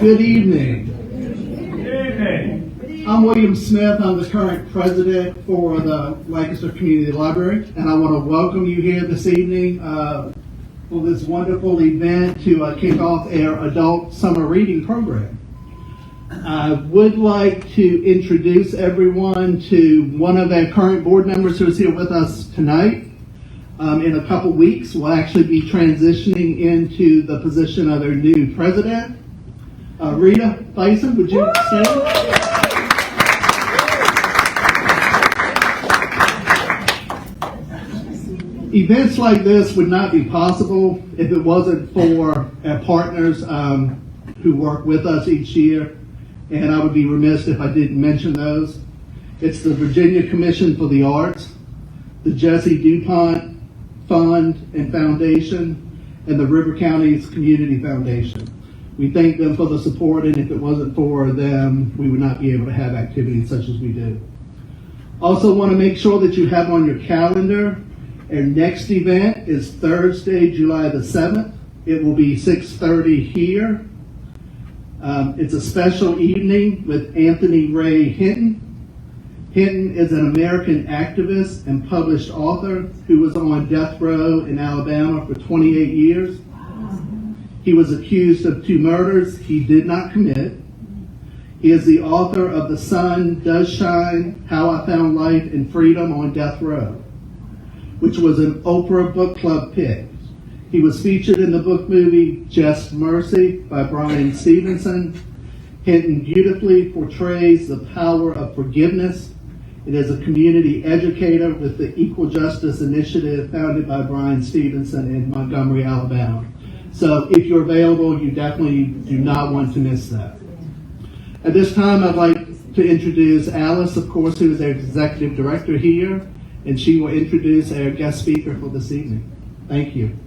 Good evening. Good evening. I'm William Smith. I'm the current president for the Lancaster Community Library, and I want to welcome you here this evening for this wonderful event to kick off our adult summer reading program. I would like to introduce everyone to one of our current board members who is here with us tonight. In a couple weeks, we'll actually be transitioning into the position of our new president. Rita Bison, would you stand? Events like this would not be possible if it wasn't for our partners who work with us each year, and I would be remiss if I didn't mention those. It's the Virginia Commission for the Arts, the Jesse DuPont Fund and Foundation, and the River Counties Community Foundation. We thank them for the support, and if it wasn't for them, we would not be able to have activities such as we do. Also want to make sure that you have on your calendar, our next event is Thursday, July the 7th. It will be 6:30 here. It's a special evening with Anthony Ray Hinton. Hinton is an American activist and published author who was on death row in Alabama for 28 years. He was accused of 2 murders he did not commit. He is the author of The Sun Does Shine, How I Found Life and Freedom on Death Row, which was an Oprah Book Club pick. He was featured in the book movie Just Mercy by Bryan Stevenson. Hinton beautifully portrays the power of forgiveness. It is a community educator with the Equal Justice Initiative founded by Bryan Stevenson in Montgomery, Alabama. So if you're available, you definitely do not want to miss that. At this time, I'd like to introduce Alice, of course, who is our executive director here, and she will introduce our guest speaker for this evening. Thank you.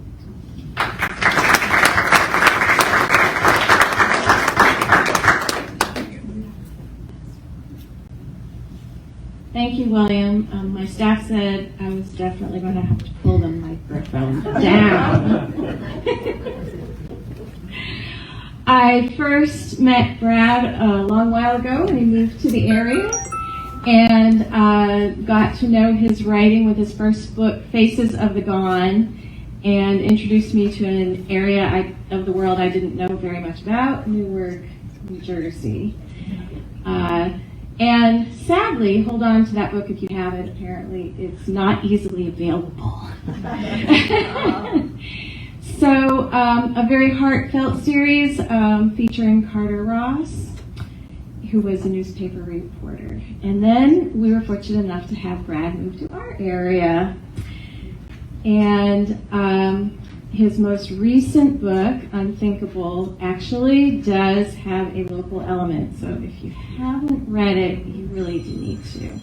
Thank you, William. My staff said I was definitely going to have to pull the microphone down. I first met Brad a long while ago when he moved to the area, and got to know his writing with his first book, Faces of the Gone, and introduced me to an area of the world I didn't know very much about, Newark, New Jersey. And sadly, hold on to that book if you have it. Apparently, it's not easily available. So, a very heartfelt series featuring Carter Ross, who was a newspaper reporter. And then we were fortunate enough to have Brad move to our area. And his most recent book, Unthinkable, actually does have a local element. So if you haven't read it, you really do need to.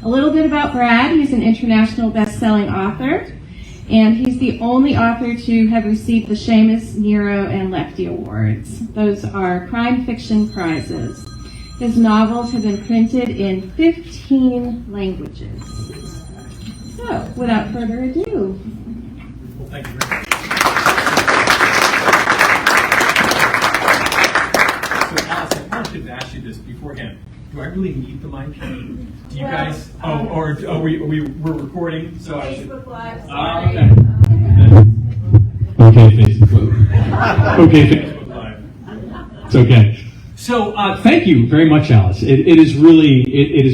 A little bit about Brad. He's an international best-selling author, and he's the only author to have received the Seamus, Nero, and Lefty Awards. Those are crime fiction prizes. His novels have been printed in 15 languages. So, without further ado. Well, thank you very much. So, Alice, I probably should have asked you this beforehand. Do I really need the mic? Do you guys? We're recording, so I should. Facebook Live. Okay. Okay, Facebook. Okay, Facebook Live. It's okay. So, thank you very much, Alice. It is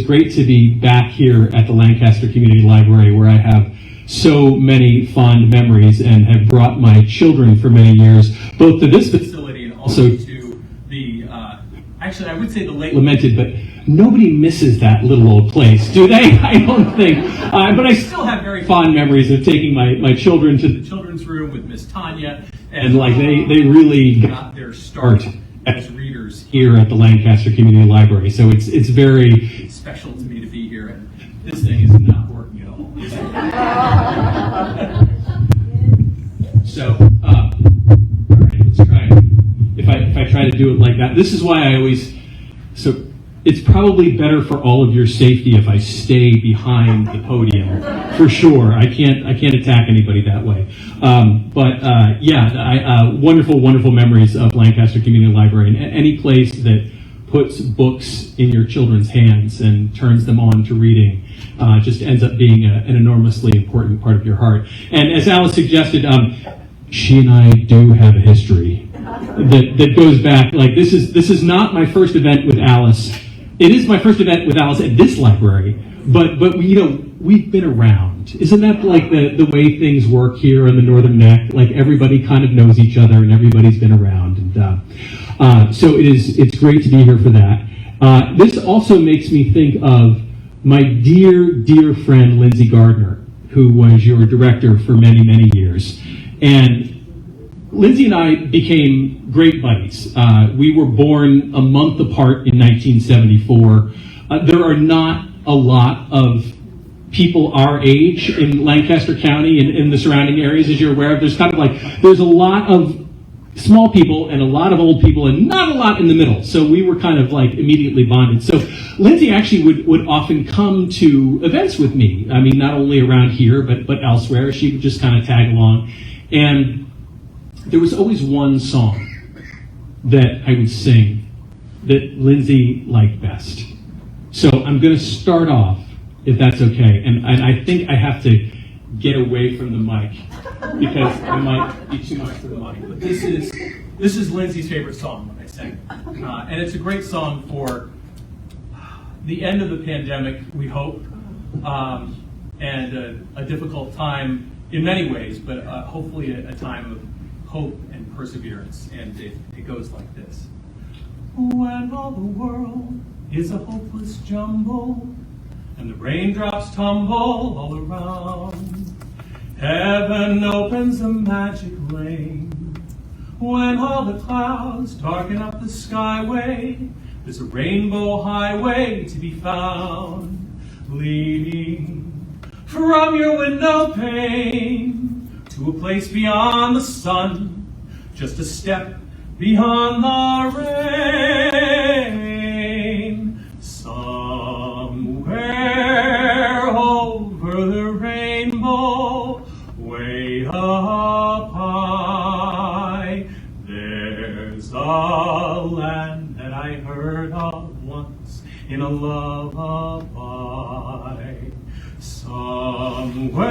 great to be back here at the Lancaster Community Library, where I have so many fond memories and have brought my children for many years, both to this facility and also to the, actually I would say the late lamented, but nobody misses that little old place, do they? I don't think. But I still have very fond memories of taking my children to the children's room with Miss Tanya, and like they really got their start as readers here at the Lancaster Community Library. So it's very special to me to be here, and this thing is not working at all. So, all right, let's try it. If I try to do it like that, this is why I always, so it's probably better for all of your safety if I stay behind the podium, for sure. I can't attack anybody that way. Wonderful, wonderful memories of Lancaster Community Library, and any place that puts books in your children's hands and turns them on to reading just ends up being an enormously important part of your heart. And as Alice suggested, she and I do have a history that goes back. Like this is not my first event with Alice. It is my first event with Alice at this library, but we've been around. Isn't that like the way things work here in the Northern Neck? Like everybody kind of knows each other and everybody's been around, and so it's great to be here for that. This also makes me think of my dear friend Lindsay Gardner, who was your director for many, many years. And Lindsay and I became great buddies. We were born a month apart in 1974. There are not a lot of people our age in Lancaster County and in the surrounding areas, as you're aware of. There's a lot of small people and a lot of old people and not a lot in the middle. So we were kind of like immediately bonded. So Lindsay actually would often come to events with me. I mean, not only around here, but elsewhere. She would just kind of tag along. And there was always one song that I would sing that Lindsay liked best. So I'm going to start off, if that's okay. And I think I have to get away from the mic because I might be too much for the mic. But this is Lindsay's favorite song when I sing. And it's a great song for the end of the pandemic, we hope, and a difficult time in many ways, but hopefully a time of hope and perseverance. And it goes like this. When all the world is a hopeless jumble, and the raindrops tumble all around, heaven opens a magic lane. When all the clouds darken up the skyway, there's a rainbow highway to be found, leading from your window pane to a place beyond the sun, just a step beyond the rain. Somewhere over the rainbow, way up high, there's a land that I heard of once in a lullaby. Somewhere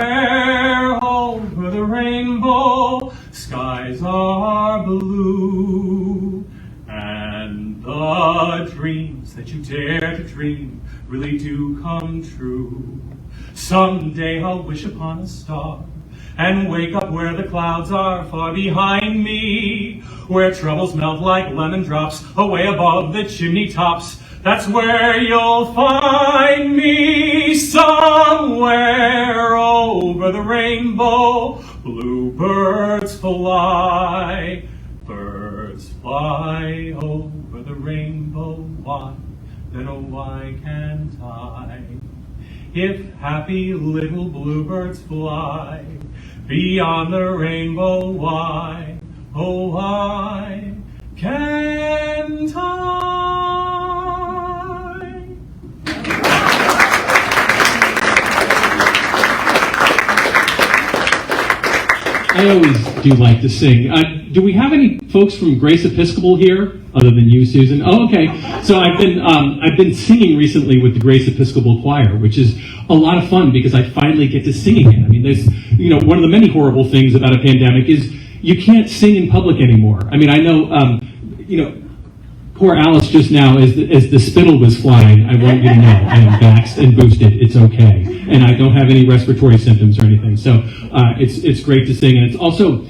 over the rainbow, skies are blue, and the dreams that you dare to dream really do come true. Someday I'll wish upon a star and wake up where the clouds are far behind me, where troubles melt like lemon drops away above the chimney tops. That's where you'll find me, somewhere over the rainbow. Bluebirds fly, birds fly over the rainbow. Why, then oh why can't I? If happy little bluebirds fly beyond the rainbow, why, oh why can't I? I always do like to sing. Do we have any folks from Grace Episcopal here, other than you, Susan? Oh, okay. So I've been singing recently with the Grace Episcopal Choir, which is a lot of fun because I finally get to sing again. I mean, there's, one of the many horrible things about a pandemic is you can't sing in public anymore. I mean, I know, poor Alice just now, as the spittle was flying, I want you to know, I am vaxxed and boosted. It's okay. And I don't have any respiratory symptoms or anything. So it's great to sing. And it's also,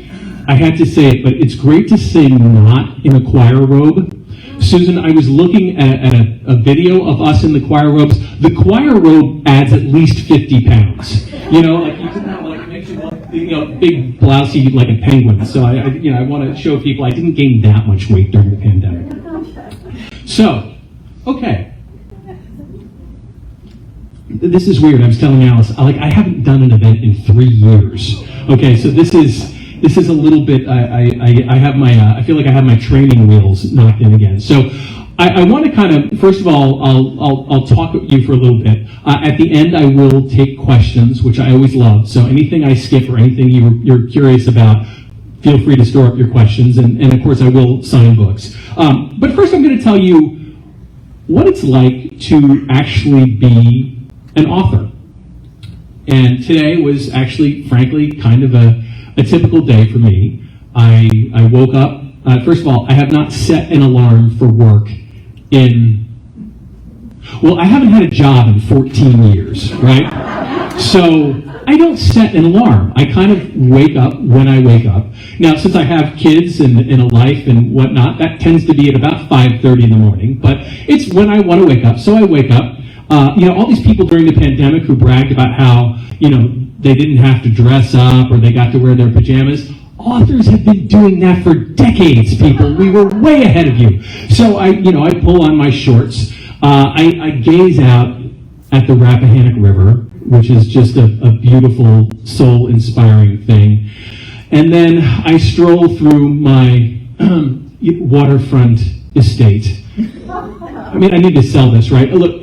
I had to say it, but it's great to sing not in a choir robe. Susan, I was looking at a video of us in the choir robes. The choir robe adds at least 50 pounds. You can have makes you look, big, blousy, like a penguin. So I want to show people I didn't gain that much weight during the pandemic. So, okay. This is weird. I was telling Alice, I haven't done an event in 3 years. Okay, so this is a little bit. I have my. I feel like I have my training wheels knocked in again. So, I want to kind of, first of all, I'll talk with you for a little bit. At the end, I will take questions, which I always love. So anything I skip or anything you're curious about, feel free to store up your questions. And of course, I will sign books. But first, I'm going to tell you what it's like to actually be an author. And today was actually, frankly, kind of a typical day for me. I woke up. First of all, I have not set an alarm for work I haven't had a job in 14 years, right? So I don't set an alarm. I kind of wake up when I wake up. Now, since I have kids and a life and whatnot, that tends to be at about 5:30 in the morning, but it's when I want to wake up. So I wake up. All these people during the pandemic who bragged about how, they didn't have to dress up or they got to wear their pajamas. Authors have been doing that for decades, people. We were way ahead of you. So I pull on my shorts. I gaze out at the Rappahannock River, which is just a beautiful, soul-inspiring thing. And then I stroll through my waterfront estate. I mean, I need to sell this, right? Look,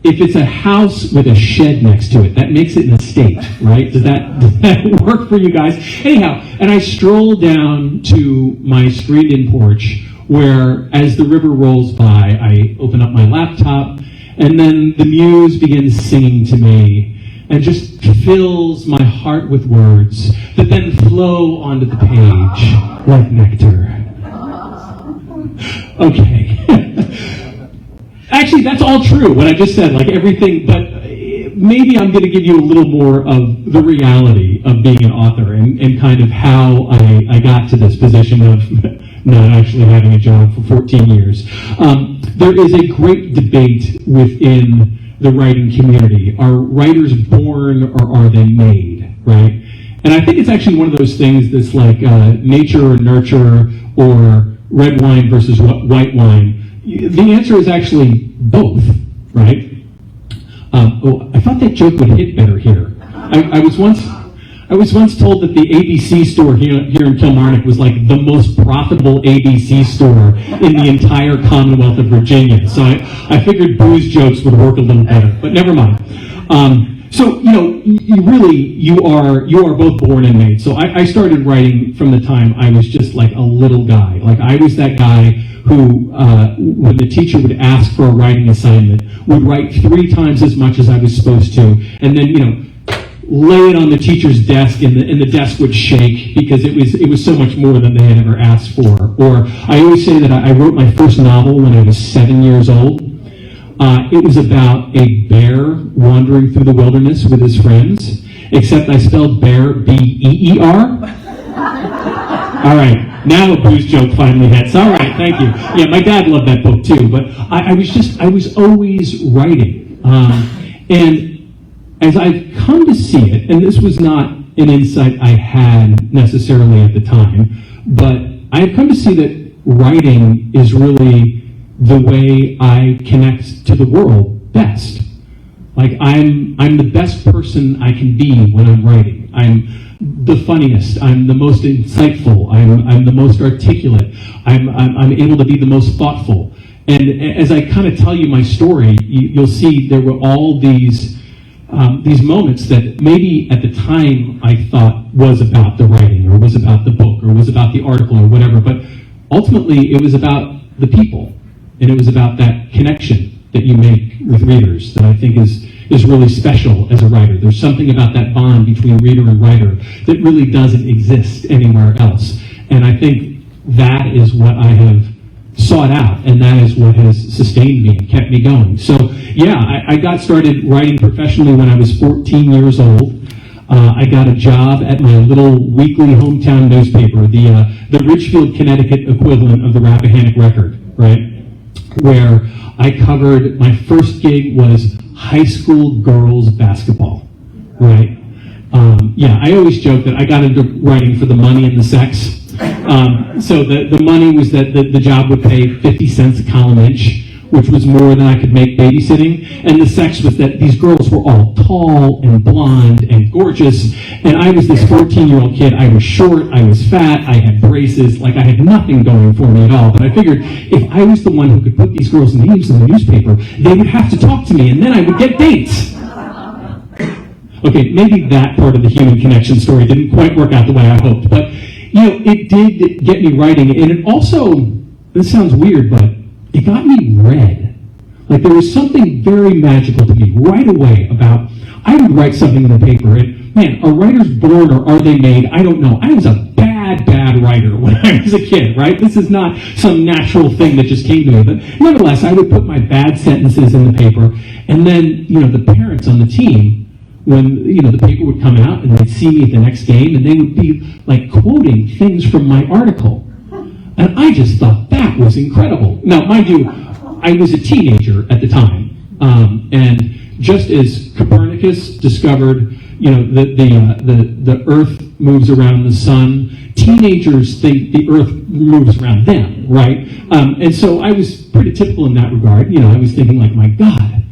if it's a house with a shed next to it, that makes it an estate, right? Does that work for you guys? Anyhow, and I stroll down to my screened-in porch where, as the river rolls by, I open up my laptop, and then the muse begins singing to me and just fills my heart with words that then flow onto the page like nectar. Okay. Actually, that's all true, what I just said, like everything, but maybe I'm going to give you a little more of the reality of being an author and kind of how I got to this position of not actually having a job for 14 years. There is a great debate within the writing community. Are writers born or are they made, right? And I think it's actually one of those things that's like nature or nurture or red wine versus white wine. The answer is actually both, right? I thought that joke would hit better here. I was once told that the ABC store here in Kilmarnock was like the most profitable ABC store in the entire Commonwealth of Virginia. So I figured booze jokes would work a little better, but never mind. So you are both born and made. So I started writing from the time I was just like a little guy. Like I was that guy who, when the teacher would ask for a writing assignment, would write 3 times as much as I was supposed to, and then lay it on the teacher's desk, and the desk would shake because it was so much more than they had ever asked for. Or I always say that I wrote my first novel when I was 7 years old. It was about a bear wandering through the wilderness with his friends, except I spelled bear B-E-E-R. All right, now a booze joke finally hits. All right, thank you. Yeah, my dad loved that book too, but I was always writing. And as I've come to see it, and this was not an insight I had necessarily at the time, but I've come to see that writing is really the way I connect to the world best. Like I'm the best person I can be when I'm writing. I'm the funniest. I'm the most insightful. I'm the most articulate. I'm able to be the most thoughtful. And as I kind of tell you my story, you'll see there were all these moments that maybe at the time I thought was about the writing or was about the book or was about the article or whatever, but ultimately it was about the people, and it was about that connection that you make with readers that I think is really special as a writer. There's something about that bond between reader and writer that really doesn't exist anywhere else. And I think that is what I have sought out, and that is what has sustained me and kept me going. So yeah, I got started writing professionally when I was 14 years old. I got a job at my little weekly hometown newspaper, the Ridgefield, Connecticut equivalent of the Rappahannock Record, right? Where I covered, my first gig was high school girls basketball, right? Yeah, I always joke that I got into writing for the money and the sex. So the money was that the job would pay 50 cents a column inch, which was more than I could make babysitting. And the sex was that these girls were all tall and blonde and gorgeous. And I was this 14-year-old kid. I was short, I was fat, I had braces, like I had nothing going for me at all. But I figured if I was the one who could put these girls' names in the newspaper, they would have to talk to me and then I would get dates. Okay, maybe that part of the human connection story didn't quite work out the way I hoped. But, it did get me writing. And it also, this sounds weird, but it got me read. Like there was something very magical to me right away about, I would write something in the paper and man, are writers born or are they made? I don't know. I was a bad writer when I was a kid, right? This is not some natural thing that just came to me. But nevertheless, I would put my bad sentences in the paper and then, the parents on the team, when, the paper would come out and they'd see me at the next game and they would be like quoting things from my article. And I just thought that was incredible. Now, mind you, I was a teenager at the time, and just as Copernicus discovered, the Earth moves around the sun, teenagers think the Earth moves around them, right? And so I was pretty typical in that regard. I was thinking like, my God,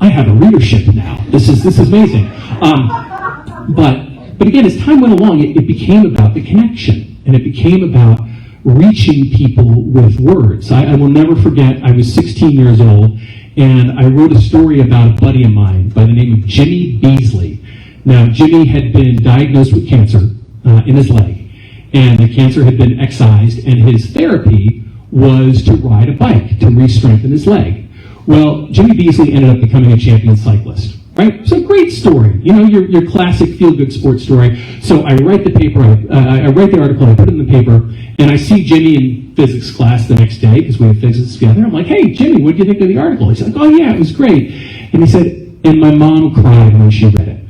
I have a readership now. This is amazing. But again, as time went along, it became about the connection, and it became about reaching people with words. I will never forget, I was 16 years old, and I wrote a story about a buddy of mine by the name of Jimmy Beasley. Now, Jimmy had been diagnosed with cancer in his leg, and the cancer had been excised, and his therapy was to ride a bike to re-strengthen his leg. Well, Jimmy Beasley ended up becoming a champion cyclist, right? So great story, your classic feel-good sports story. So I write the paper, I write the article, I put it in the paper, and I see Jimmy in physics class the next day, because we have physics together. I'm like, hey, Jimmy, what did you think of the article? He's like, oh yeah, it was great. And he said, and my mom cried when she read it.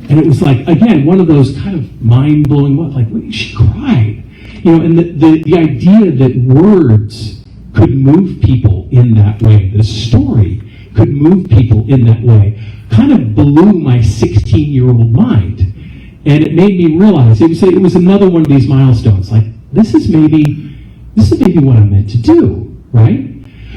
And it was like, again, one of those kind of mind-blowing, she cried. And the idea that words could move people in that way, that a story could move people in that way, kind of blew my 16-year-old mind. And it made me realize, it was another one of these milestones, like, this is maybe what I'm meant to do, right?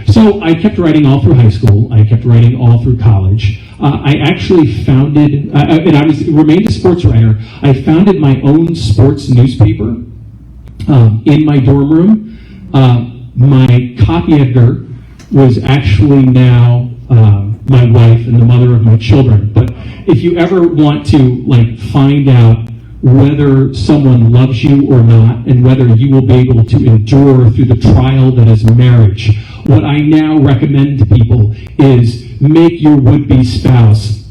So I kept writing all through high school, I kept writing all through college. I actually founded, and I remained a sports writer, I founded my own sports newspaper in my dorm room. My copy editor was actually now my wife and the mother of my children. But if you ever want to find out whether someone loves you or not, and whether you will be able to endure through the trial that is marriage, what I now recommend to people is make your would-be spouse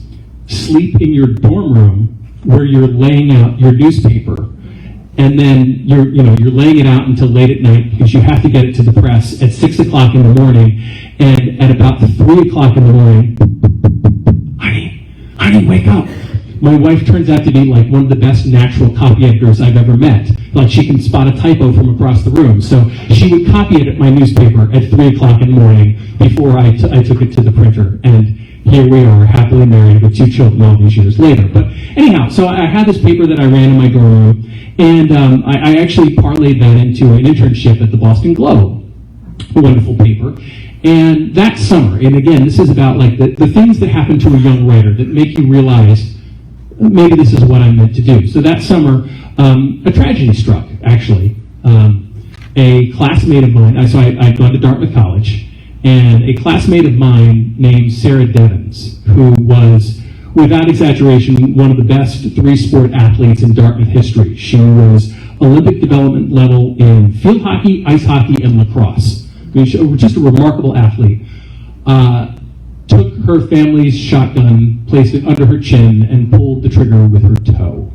sleep in your dorm room where you're laying out your newspaper. And then you're laying it out until late at night because you have to get it to the press at 6 o'clock in the morning. And at about 3 o'clock in the morning, honey, wake up. My wife turns out to be like one of the best natural copy editors I've ever met. Like she can spot a typo from across the room. So she would copy edit my newspaper at 3 o'clock in the morning before I took it to the printer. And here we are, happily married with 2 children all these years later. But anyhow, so I had this paper that I ran in my dorm room, and I actually parlayed that into an internship at the Boston Globe, a wonderful paper. And that summer, and again, this is about like the things that happen to a young writer that make you realize maybe this is what I'm meant to do. So that summer, a tragedy struck, actually. A classmate of mine, so I'd gone to Dartmouth College, and a classmate of mine named Sarah Devins, who was, without exaggeration, one of the best 3-sport athletes in Dartmouth history. She was Olympic development level in field hockey, ice hockey, and lacrosse. I mean, she was just a remarkable athlete. Took her family's shotgun, placed it under her chin, and pulled the trigger with her toe.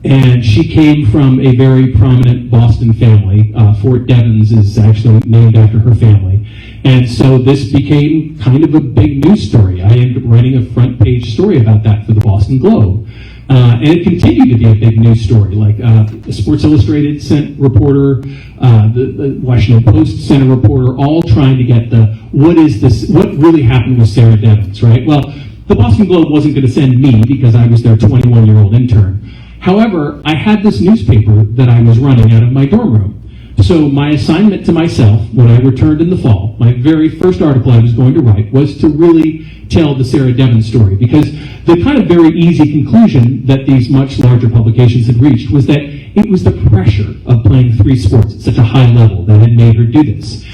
And she came from a very prominent Boston family. Fort Devens is actually named after her family. And so this became kind of a big news story. I ended up writing a front page story about that for the Boston Globe. And it continued to be a big news story. Like Sports Illustrated sent reporter, the Washington Post sent a reporter, all trying to get what really happened with Sarah Devins, right? Well, the Boston Globe wasn't going to send me because I was their 21-year-old intern. However, I had this newspaper that I was running out of my dorm room. So my assignment to myself, when I returned in the fall, my very first article I was going to write was to really tell the Sarah Devon story, because the kind of very easy conclusion that these much larger publications had reached was that it was the pressure of playing 3 sports at such a high level that had made her do this.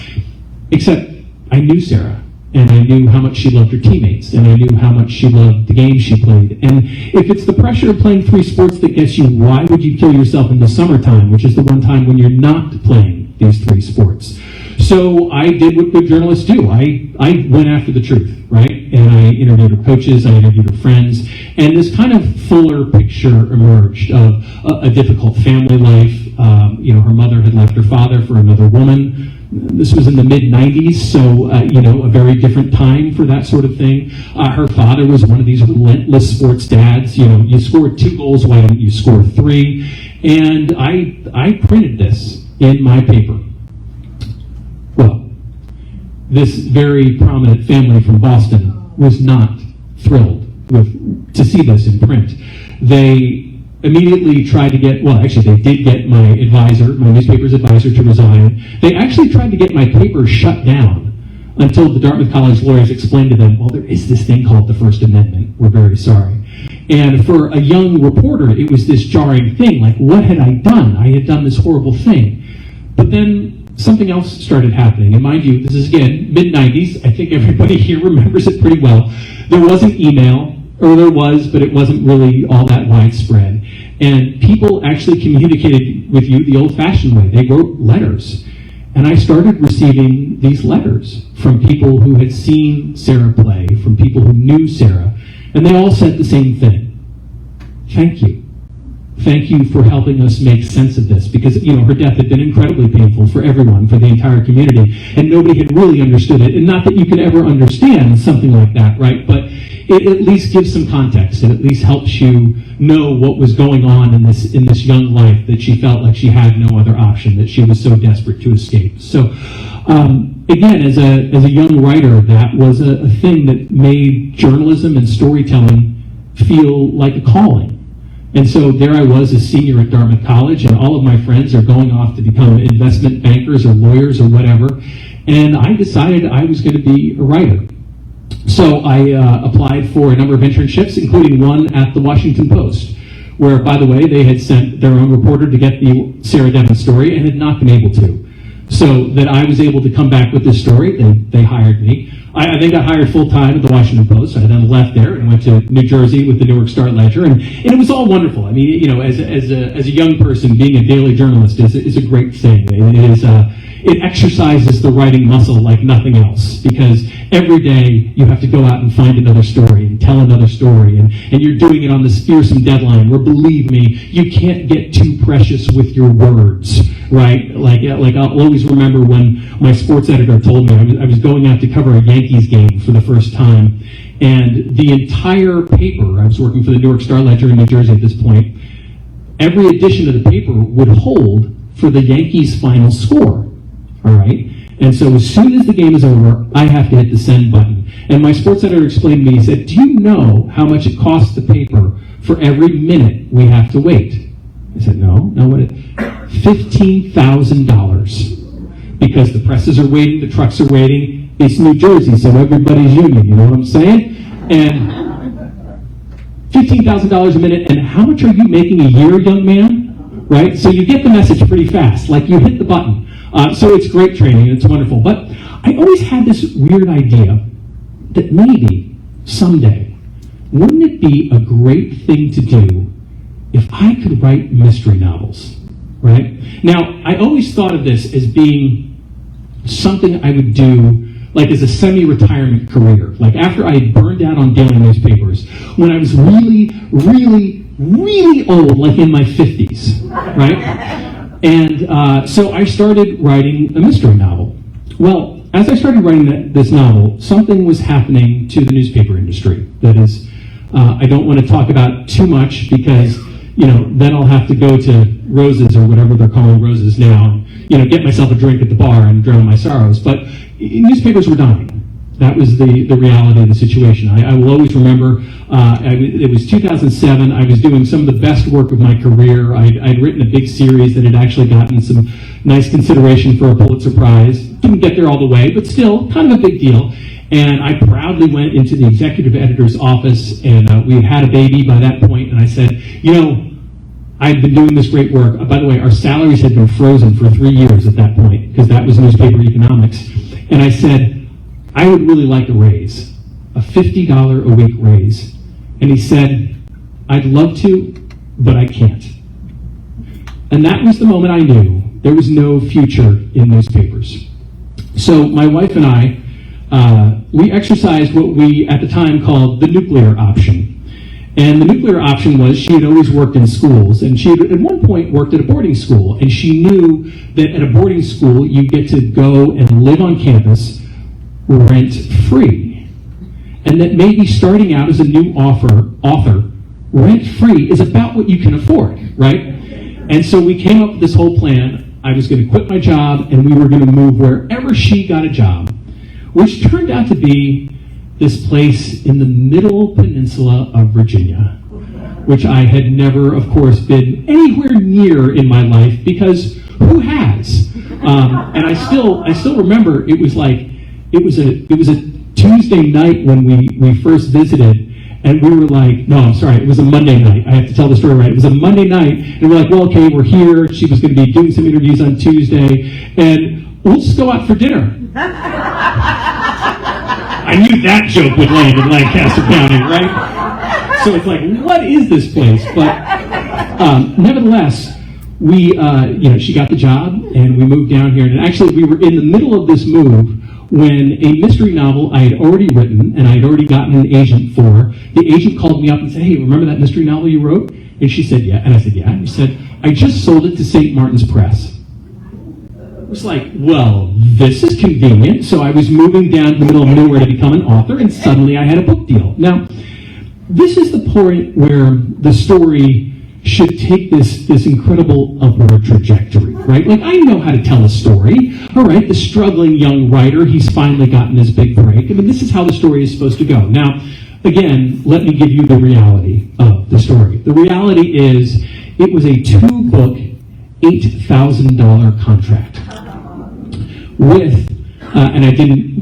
Except I knew Sarah, and I knew how much she loved her teammates, and I knew how much she loved the game she played. And if it's the pressure of playing 3 sports that gets you, why would you kill yourself in the summertime, which is the one time when you're not playing these 3 sports? So I did what good journalists do. I went after the truth, right? And I interviewed her coaches, I interviewed her friends, and this kind of fuller picture emerged of a difficult family life. Her mother had left her father for another woman. This was in the mid-'90s, so, a very different time for that sort of thing. Her father was one of these relentless sports dads. You scored 2 goals, why didn't you score 3? And I printed this in my paper. Well, this very prominent family from Boston was not thrilled to see this in print. They immediately tried to get, they did get my newspaper's advisor to resign. They actually tried to get my paper shut down until the Dartmouth College lawyers explained to them, well, there is this thing called the First Amendment. We're very sorry. And for a young reporter, it was this jarring thing, like, what had I done? I had done this horrible thing. But then something else started happening. And mind you, this is, again, mid-'90s. I think everybody here remembers it pretty well. There wasn't email, or there was, but it wasn't really all that widespread. And people actually communicated with you the old-fashioned way. They wrote letters. And I started receiving these letters from people who had seen Sarah play, from people who knew Sarah, and they all said the same thing. Thank you. Thank you for helping us make sense of this, because her death had been incredibly painful for everyone, for the entire community, and nobody had really understood it. And not that you could ever understand something like that, right? But it at least gives some context. It at least helps you know what was going on in this young life, that she felt like she had no other option, that she was so desperate to escape. So again, as a young writer, that was a thing that made journalism and storytelling feel like a calling. And so there I was, a senior at Dartmouth College, and all of my friends are going off to become investment bankers or lawyers or whatever. And I decided I was going to be a writer. So I applied for a number of internships, including one at the Washington Post, where, by the way, they had sent their own reporter to get the Sarah Devon story and had not been able to. So that I was able to come back with this story, they hired me. I then got hired full-time at the Washington Post. I then left there and went to New Jersey with the Newark Star-Ledger, and it was all wonderful. I mean, as a young person, being a daily journalist is a great thing. It exercises the writing muscle like nothing else, because every day you have to go out and find another story and tell another story, and you're doing it on this fearsome deadline where, believe me, you can't get too precious with your words, right? Like I'll always remember when my sports editor told me I was going out to cover a Yankees game for the first time, and the entire paper, I was working for the Newark Star-Ledger in New Jersey at this point, every edition of the paper would hold for the Yankees' final score. All right? And so as soon as the game is over, I have to hit the send button. And my sports editor explained to me, he said, do you know how much it costs the paper for every minute we have to wait? I said, no, what it? $15,000. Because the presses are waiting, the trucks are waiting. It's New Jersey, so everybody's union, you know what I'm saying? And $15,000 a minute, and how much are you making a year, young man? Right? So you get the message pretty fast, like you hit the button. So it's great training, it's wonderful. But I always had this weird idea that maybe someday, wouldn't it be a great thing to do if I could write mystery novels, right? Now, I always thought of this as being something I would do like as a semi-retirement career. Like after I had burned out on daily newspapers, when I was really, really, really old, like in my 50s, right? And so I started writing a mystery novel. Well, as I started writing this novel, something was happening to the newspaper industry. That is, I don't want to talk about too much because, then I'll have to go to Roses or whatever they're calling Roses now, get myself a drink at the bar and drown my sorrows. But newspapers were dying. That was the reality of the situation. I will always remember, it was 2007, I was doing some of the best work of my career. I'd written a big series that had actually gotten some nice consideration for a Pulitzer Prize. Didn't get there all the way, but still kind of a big deal. And I proudly went into the executive editor's office, and we had a baby by that point, and I said, you know, I've been doing this great work. By the way, our salaries had been frozen for 3 years at that point, because that was newspaper economics. And I said, I would really like a raise, a $50 a week raise. And he said, I'd love to, but I can't. And that was the moment I knew there was no future in newspapers. So my wife and I, we exercised what we at the time called the nuclear option. And the nuclear option was she had always worked in schools, and she had at one point worked at a boarding school, and she knew that at a boarding school you get to go and live on campus rent-free. And that maybe starting out as a new author, rent-free is about what you can afford, right? And so we came up with this whole plan. I was going to quit my job, and we were going to move wherever she got a job, which turned out to be this place in the middle peninsula of Virginia, which I had never, of course, been anywhere near in my life, because who has? And I still remember it was a Tuesday night when we first visited, and we were like, no, I'm sorry, it was a Monday night. I have to tell the story right. It was a Monday night, and we're like, well, okay, we're here. She was going to be doing some interviews on Tuesday, and we'll just go out for dinner. I knew that joke would land in Lancaster County, right? So it's like, what is this place? But nevertheless, she got the job, and we moved down here. And actually, we were in the middle of this move when a mystery novel I had already written and I had already gotten an agent for. The agent called me up and said, hey, remember that mystery novel you wrote? And she said, yeah. And I said, yeah. And he said, I just sold it to St. Martin's Press. It was like, well, this is convenient. So I was moving down to the middle of nowhere to become an author, and suddenly I had a book deal. Now, this is the point where the story should take this incredible upward trajectory, right? Like, I know how to tell a story. All right, the struggling young writer, he's finally gotten his big break. I mean, this is how the story is supposed to go. Now, again, let me give you the reality of the story. The reality is it was a 2-book, $8,000 contract with,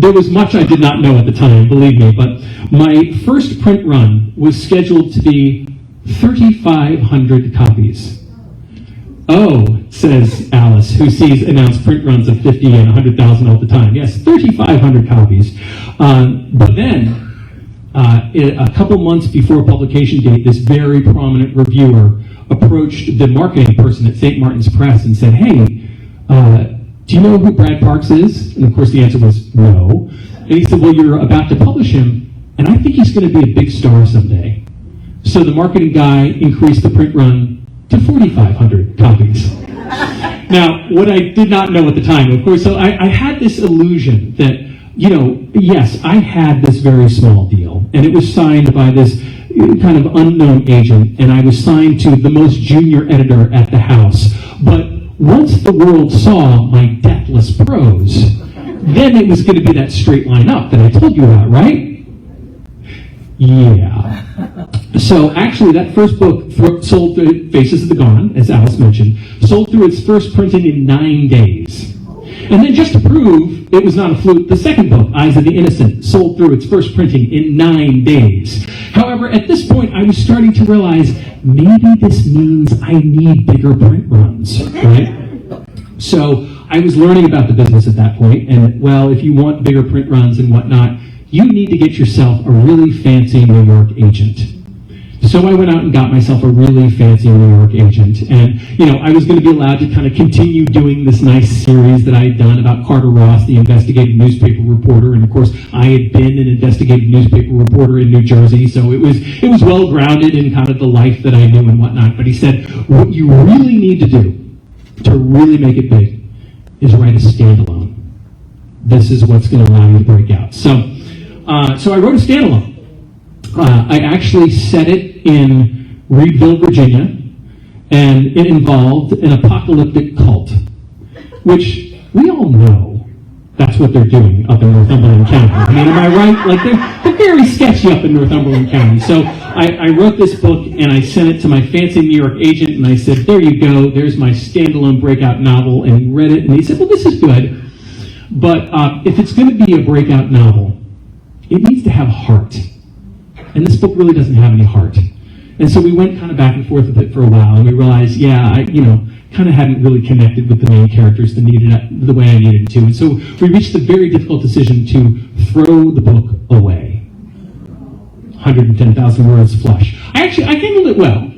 there was much I did not know at the time, believe me, but my first print run was scheduled to be 3,500 copies. Oh, says Alice, who sees announced print runs of 50 and 100,000 all the time. Yes, 3,500 copies. But then, a couple months before publication date, this very prominent reviewer approached the marketing person at St. Martin's Press and said, hey, do you know who Brad Parks is? And of course the answer was no. And he said, well, you're about to publish him, and I think he's going to be a big star someday. So the marketing guy increased the print run to 4,500 copies. Now, what I did not know at the time, of course, so I had this illusion that, yes, I had this very small deal, and it was signed by this kind of unknown agent, and I was signed to the most junior editor at the house. But once the world saw my deathless prose, then it was going to be that straight line up that I told you about, right? Yeah. So actually, that first book sold through Faces of the Gone, as Alice mentioned, sold through its first printing in 9 days. And then just to prove it was not a fluke, the second book, Eyes of the Innocent, sold through its first printing in 9 days. However, at this point, I was starting to realize maybe this means I need bigger print runs, right? So I was learning about the business at that point, and well, if you want bigger print runs and whatnot, you need to get yourself a really fancy New York agent. So I went out and got myself a really fancy New York agent. And, I was going to be allowed to kind of continue doing this nice series that I had done about Carter Ross, the investigative newspaper reporter. And of course, I had been an investigative newspaper reporter in New Jersey. So it was well grounded in kind of the life that I knew and whatnot. But he said, what you really need to do to really make it big is write a standalone. This is what's going to allow you to break out. So I wrote a standalone. I actually set it in Reedville, Virginia, and it involved an apocalyptic cult, which we all know That's what they're doing up in Northumberland County. I mean, am I right? Like, they're very sketchy up in Northumberland County. So I wrote this book, and I sent it to my fancy New York agent, and I said, there you go, there's my standalone breakout novel. And he read it, and he said, well, this is good. But if it's going to be a breakout novel, it needs to have heart. And this book really doesn't have any heart. And so we went kind of back and forth with it for a while, and we realized, yeah, I kind of hadn't really connected with the main characters the way I needed to. And so we reached the very difficult decision to throw the book away. 110,000 words flush. I handled it well.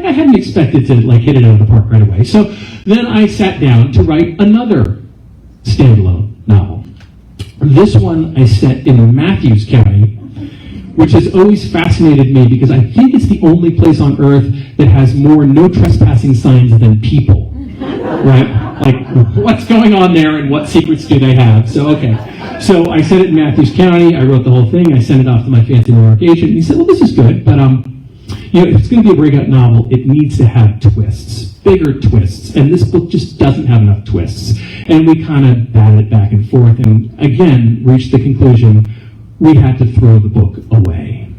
I hadn't expected to hit it out of the park right away. So then I sat down to write another standalone novel. This one I set in Matthews County, which has always fascinated me because I think it's the only place on earth that has more no trespassing signs than people, right? Like, what's going on there and what secrets do they have? So I set it in Matthews County. I wrote the whole thing. I sent it off to my fancy New York agent. And he said, well, this is good, but if it's going to be a breakout novel, it needs to have twists, bigger twists. And this book just doesn't have enough twists. And we kind of batted it back and forth and, again, reached the conclusion we had to throw the book away.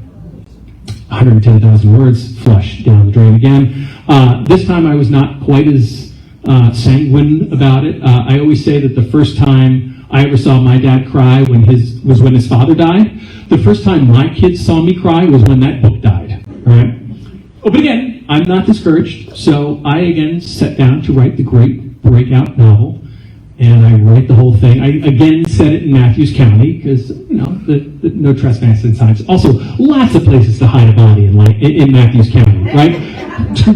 110,000 words, flush down the drain again. This time I was not quite as sanguine about it. I always say that the first time I ever saw my dad cry was when his father died. The first time my kids saw me cry was when that book died. All right? Oh, but again, I'm not discouraged, so I again sat down to write the great breakout novel. And I write the whole thing. I again set it in Matthews County because, the no trespassing signs. Also, lots of places to hide a body in Matthews County, right?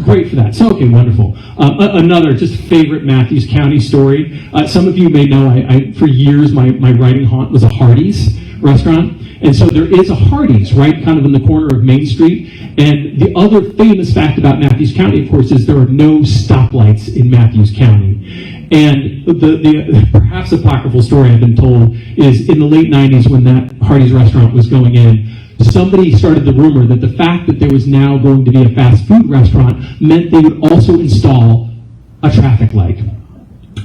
Great for that. So, okay, wonderful. Another just favorite Matthews County story. Some of you may know I for years my writing haunt was a Hardee's restaurant. And so there is a Hardee's, right, kind of in the corner of Main Street. And the other famous fact about Matthews County, of course, is there are no stoplights in Matthews County. And the perhaps apocryphal story I've been told is in the late 90s when that Hardee's restaurant was going in, somebody started the rumor that the fact that there was now going to be a fast food restaurant meant they would also install a traffic light.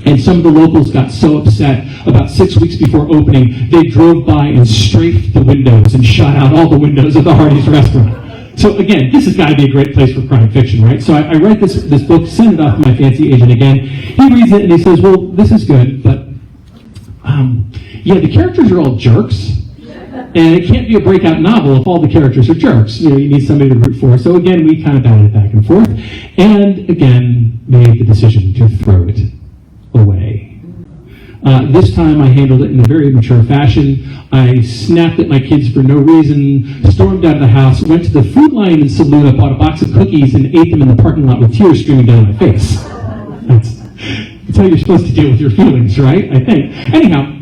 And some of the locals got so upset about 6 weeks before opening, they drove by and strafed the windows and shot out all the windows of the Hardee's restaurant. So again, this has got to be a great place for crime fiction, right? So I write this book, send it off to my fancy agent again. He reads it and he says, well, this is good, but the characters are all jerks. And it can't be a breakout novel if all the characters are jerks. You need somebody to root for. So again, we kind of batted it back and forth. And again, made the decision to throw it away. This time I handled it in a very mature fashion. I snapped at my kids for no reason, stormed out of the house, went to the Food Lion in Saluda, bought a box of cookies, and ate them in the parking lot with tears streaming down my face. That's how you're supposed to deal with your feelings, right? I think. Anyhow,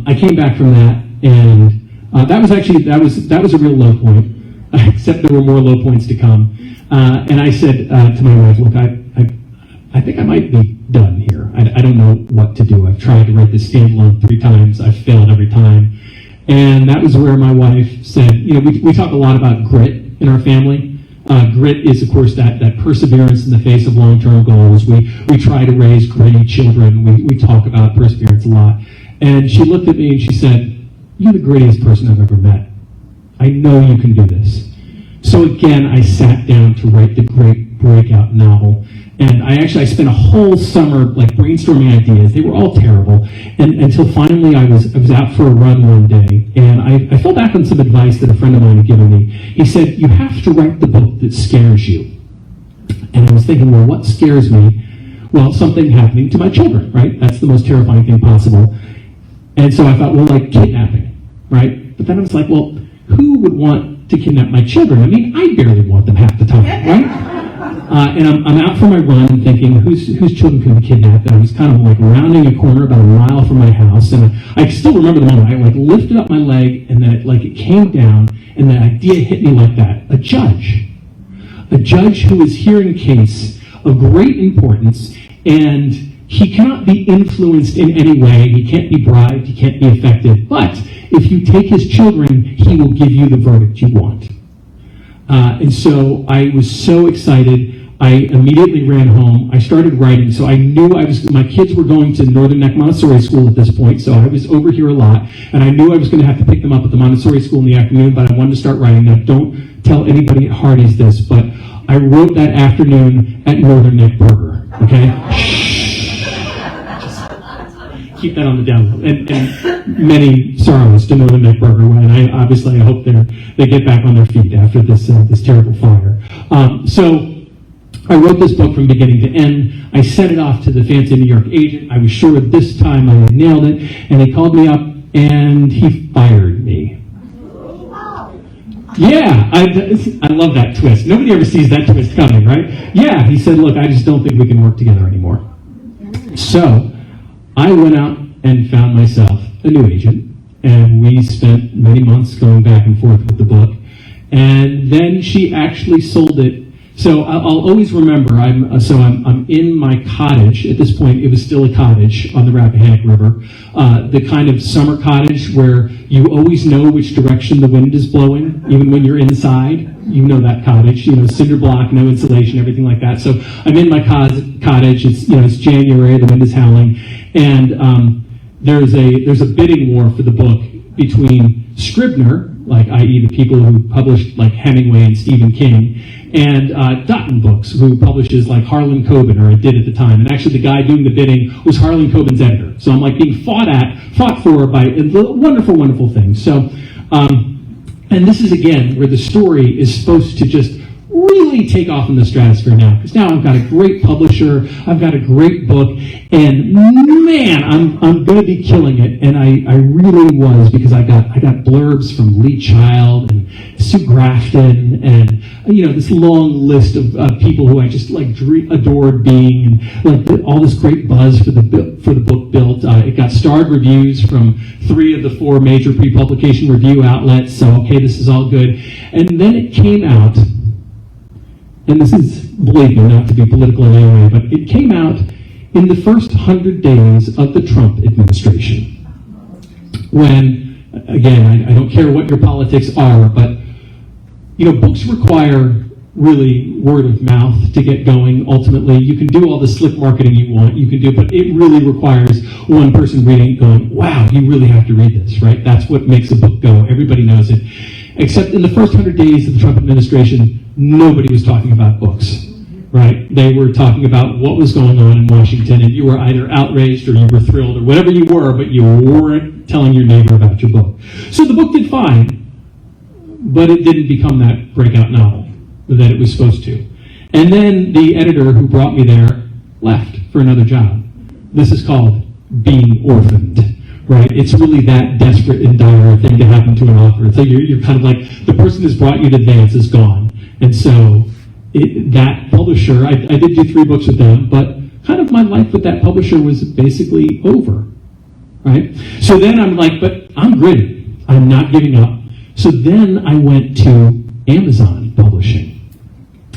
I came back from that, and that was a real low point, except there were more low points to come. And I said to my wife, look, I think I might be done here. I don't know what to do. I've tried to write this standalone 3 times. I've failed every time. And that was where my wife said, we talk a lot about grit in our family. Grit is, of course, that perseverance in the face of long-term goals. We try to raise gritty children. We talk about perseverance a lot. And she looked at me and she said, you're the grittiest person I've ever met. I know you can do this. So again, I sat down to write the great breakout novel. And I spent a whole summer brainstorming ideas. They were all terrible. And until finally I was out for a run one day, and I fell back on some advice that a friend of mine had given me. He said, you have to write the book that scares you. And I was thinking, well, what scares me? Well, something happening to my children, right? That's the most terrifying thing possible. And so I thought, well, kidnapping, right? But then I was like, well, who would want to kidnap my children? I mean, I barely want them half the time, right? And I'm out for my run and thinking, whose children could be kidnapped? And I was kind of rounding a corner about a mile from my house, and I still remember the moment I lifted up my leg, and then it came down, and the idea hit me like that. A judge who is hearing a case of great importance, and he cannot be influenced in any way. He can't be bribed. He can't be affected. But if you take his children, he will give you the verdict you want. And so I was so excited. I immediately ran home. I started writing, so I knew my kids were going to Northern Neck Montessori School at this point, so I was over here a lot, and I knew I was going to have to pick them up at the Montessori School in the afternoon, but I wanted to start writing. Now, don't tell anybody at Hardee's this, but I wrote that afternoon at Northern Neck Burger, okay? Just keep that on the down low. And many sorrows to Northern Neck Burger, and I hope they get back on their feet after this terrible fire. So I wrote this book from beginning to end. I sent it off to the fancy New York agent. I was sure this time I had nailed it, and he called me up and he fired me. Yeah, I love that twist. Nobody ever sees that twist coming, right? Yeah, he said, look, I just don't think we can work together anymore. So I went out and found myself a new agent, and we spent many months going back and forth with the book, and then she actually sold it. So I'll always remember, I'm in my cottage. At this point, it was still a cottage on the Rappahannock River. The kind of summer cottage where you always know which direction the wind is blowing, even when you're inside. You know that cottage, cinder block, no insulation, everything like that. So I'm in my cottage. It's January, the wind is howling, and there's a bidding war for the book between Scribner, like i.e. the people who published like Hemingway and Stephen King, and Dotton Books, who publishes like Harlan Coben, or it did at the time. And actually the guy doing the bidding was Harlan Coben's editor. So I'm like being fought for by a wonderful, wonderful thing. So, and this is again where the story is supposed to just really take off in the stratosphere now, because now I've got a great publisher, I've got a great book, and man, I'm going to be killing it. And I really was, because I got blurbs from Lee Child and Sue Grafton, and this long list of people who I just like adored being, and like all this great buzz for the book built. It got starred reviews from 3 of the 4 major pre-publication review outlets. So okay, this is all good. And then it came out. And this is, believe me, not to be political in any way, but it came out in the first 100 days of the Trump administration. When, again, I don't care what your politics are, but, books require really word of mouth to get going. Ultimately, you can do all the slick marketing you want, but it really requires one person reading it going, wow, you really have to read this, right? That's what makes a book go. Everybody knows it. Except in the first 100 days of the Trump administration, nobody was talking about books, right? They were talking about what was going on in Washington, and you were either outraged or you were thrilled or whatever you were, but you weren't telling your neighbor about your book. So the book did fine, but it didn't become that breakout novel that it was supposed to. And then the editor who brought me there left for another job. This is called being orphaned. Right? It's really that desperate and dire thing to happen to an author. So you're kind of like, the person who's brought you to advance is gone. And so that publisher, I did do 3 books with them, but kind of my life with that publisher was basically over. Right? So then I'm like, but I'm gritty. I'm not giving up. So then I went to Amazon Publishing.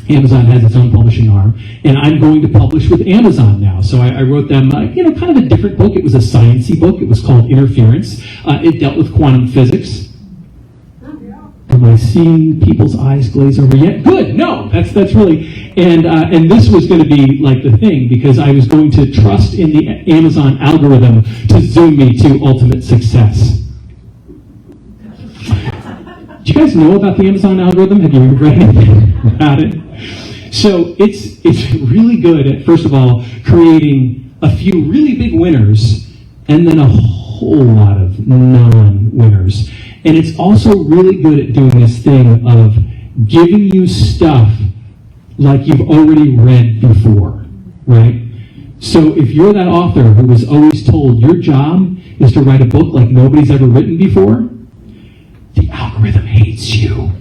Amazon has its own publishing arm, and I'm going to publish with Amazon now. So I wrote them, kind of a different book. It was a sciencey book. It was called Interference. It dealt with quantum physics. Am I seeing people's eyes glaze over yet? Good. No, that's really, and this was going to be like the thing, because I was going to trust in the Amazon algorithm to zoom me to ultimate success. Do you guys know about the Amazon algorithm? Have you read anything about it? So it's really good at, first of all, creating a few really big winners and then a whole lot of non-winners. And it's also really good at doing this thing of giving you stuff like you've already read before, right? So if you're that author who was always told your job is to write a book like nobody's ever written before, the algorithm hates you,